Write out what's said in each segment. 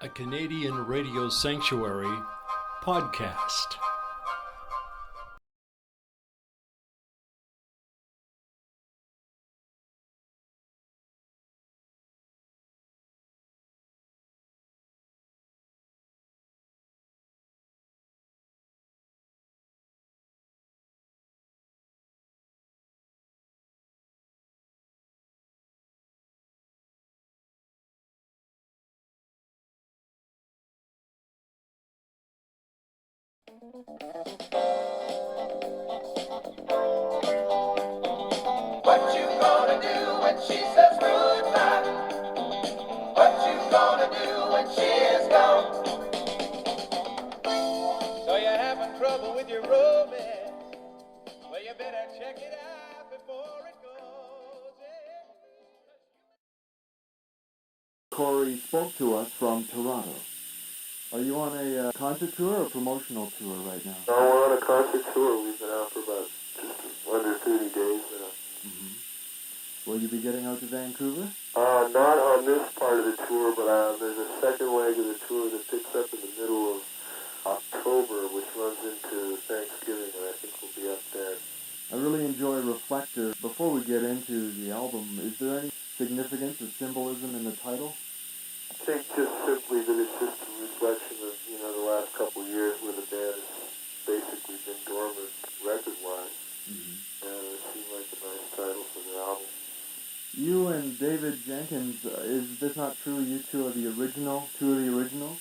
a Canadian radio sanctuary podcast. What you gonna do when she says goodbye? What you gonna do when she is gone? So you're having trouble with your romance? Well, you better check it out before it goes. Corey spoke to us from Toronto. Are you on a concert tour or promotional tour right now? No, we're on a concert tour. We've been out for about just under 30 days now. Mm-hmm. Will you be getting out to Vancouver? Not on this part of the tour, but there's a second leg of the tour that picks up in the middle of October, which runs into Thanksgiving, and I think we'll be up there. I really enjoy Reflector. Before we get into the album, is there any significance or symbolism in the title? I think just simply that it's just a reflection of, the last couple of years where the band has basically been dormant record-wise. Mm-hmm. And it seemed like a nice title for the album. You and David Jenkins, is this not true? You two are two of the originals?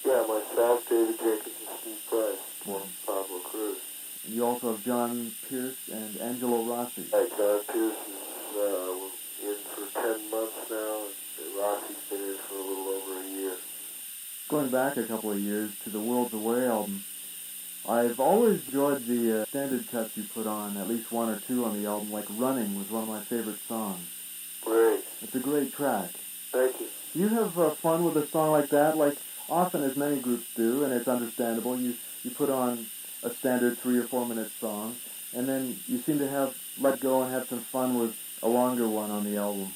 Yeah, myself, David Jenkins, and Steve Price, from Mm-hmm. Pablo Cruz. And you also have John Pierce and Angelo Rossi. Right, John Pierce is in for 10 months now, and Rossi's been in for a little over a year. Going back a couple of years to the Worlds Away album, I've always enjoyed the standard cuts you put on, at least one or two on the album, like Running was one of my favorite songs. Great. It's a great track. Thank you. Do you have fun with a song like that? Like, often as many groups do, and it's understandable, you put on a standard 3 or 4 minute song, and then you seem to have let go and have some fun with a longer one on the album.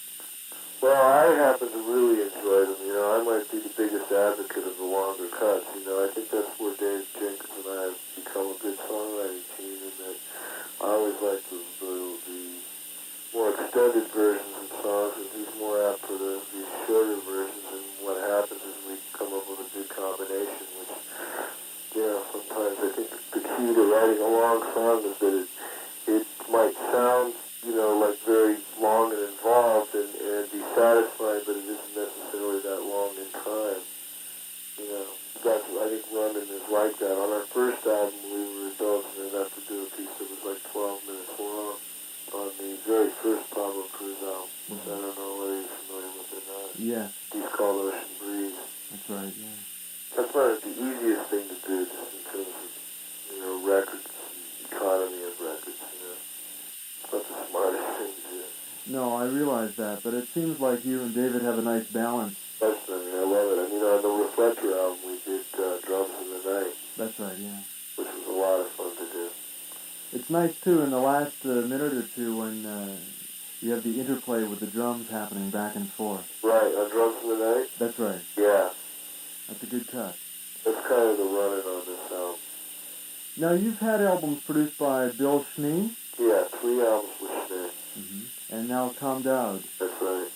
Well, I happen to really enjoy them. I might be the biggest advocate of the longer cuts. I think that's where Dave Jenkins and I have become a good songwriting team, and that I always like the more extended versions of songs, and he's more apt for these shorter versions, and what happens is we come up with a good combination, which, sometimes I think the key to writing a long song is that it might sound, like very long and involved and be satisfying, but it isn't necessarily that long in time. I think Running is like that. On our first album, we were indulgent enough to do a piece that was like 12 minutes long on the very first Pablo Cruz album. Mm-hmm. So I don't know whether you're familiar with it or not. Yeah. He's called Ocean Breeze. That's right, yeah. That's not the easiest thing to do, just in terms of, records and economy of records, It's not the smartest thing to do. No, I realize that, but it seems like you and David have a nice balance. I love it. On the Reflector album, we did Drums in the Night. That's right, yeah. Which was a lot of fun to do. It's nice, too, in the last minute or two when you have the interplay with the drums happening back and forth. Right, on Drums in the Night? That's right. Yeah. That's a good cut. That's kind of the running on this album. Now, you've had albums produced by Bill Schnee. Yeah, 3 albums with Schnee. Mm-hmm. And now Tom Dowd. That's right.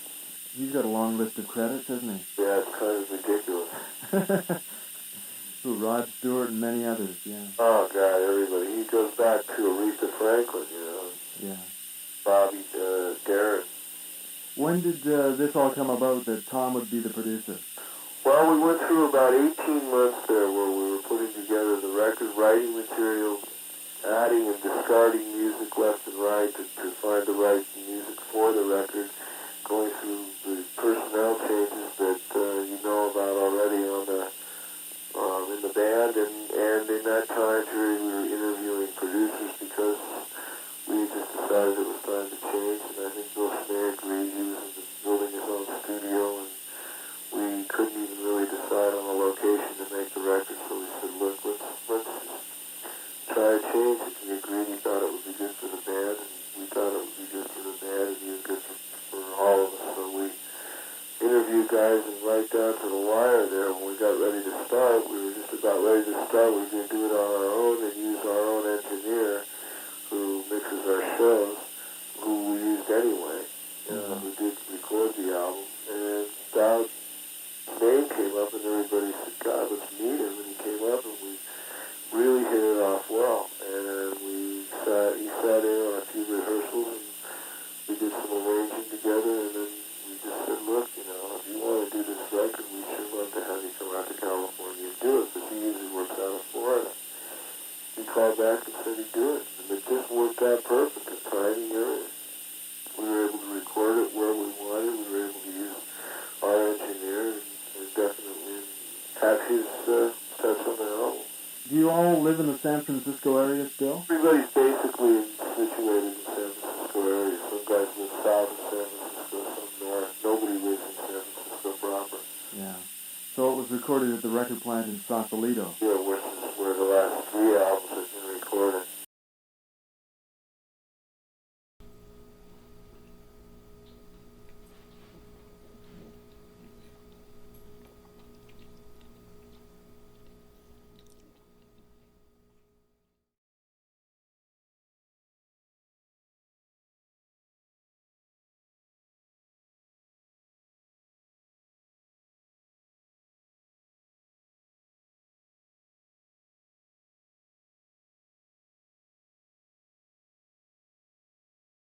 He's got a long list of credits, hasn't he? Yeah, it's kind of ridiculous. Rod Stewart and many others, yeah. Oh, God, everybody. He goes back to Aretha Franklin, Yeah. Bobby Darin. When did this all come about that Tom would be the producer? Well, we went through about 18 months there where we were putting together the record, writing material, adding and discarding music left and right to find the right music for the record, going through the personnel changes that you know about already in the band, and in that time period we were interviewing producers because we just decided it was time to change, and I think Bill Schnee agreed. He was building his own studio, and we couldn't even really decide on a location to make the record, so we said, look, let's try to change it. He agreed. He thought it would be good for the band, and we thought it would be good for the band, and he was good for all of us. So we interviewed guys organizing right down to the wire there. When we got ready to start, we were just about ready to start. We were going to do it on our own and use our own engineer who mixes our shows, who we used anyway, who did record the album. And Dowd's name came up and everybody said, God, let's meet him. And he came up and we really hit it off well. And he sat in on a few rehearsals and we did some arranging together, and then we just said, look, if you want to do this record, we should love to have you come out to California and do it, because he usually works out of Florida. He called back and said he'd do it, and it just worked out perfect, the timing, everything. We were able to record it where we wanted, we were able to use our engineer, and definitely have his touch on the album. Do you all live in the San Francisco area still? Everybody's basically situated in the San Francisco area. Some guys live south of San Francisco, some north. Nobody lives in San Francisco proper. Yeah. So it was recorded at the record plant in Sausalito. Yeah, where the last 3 albums have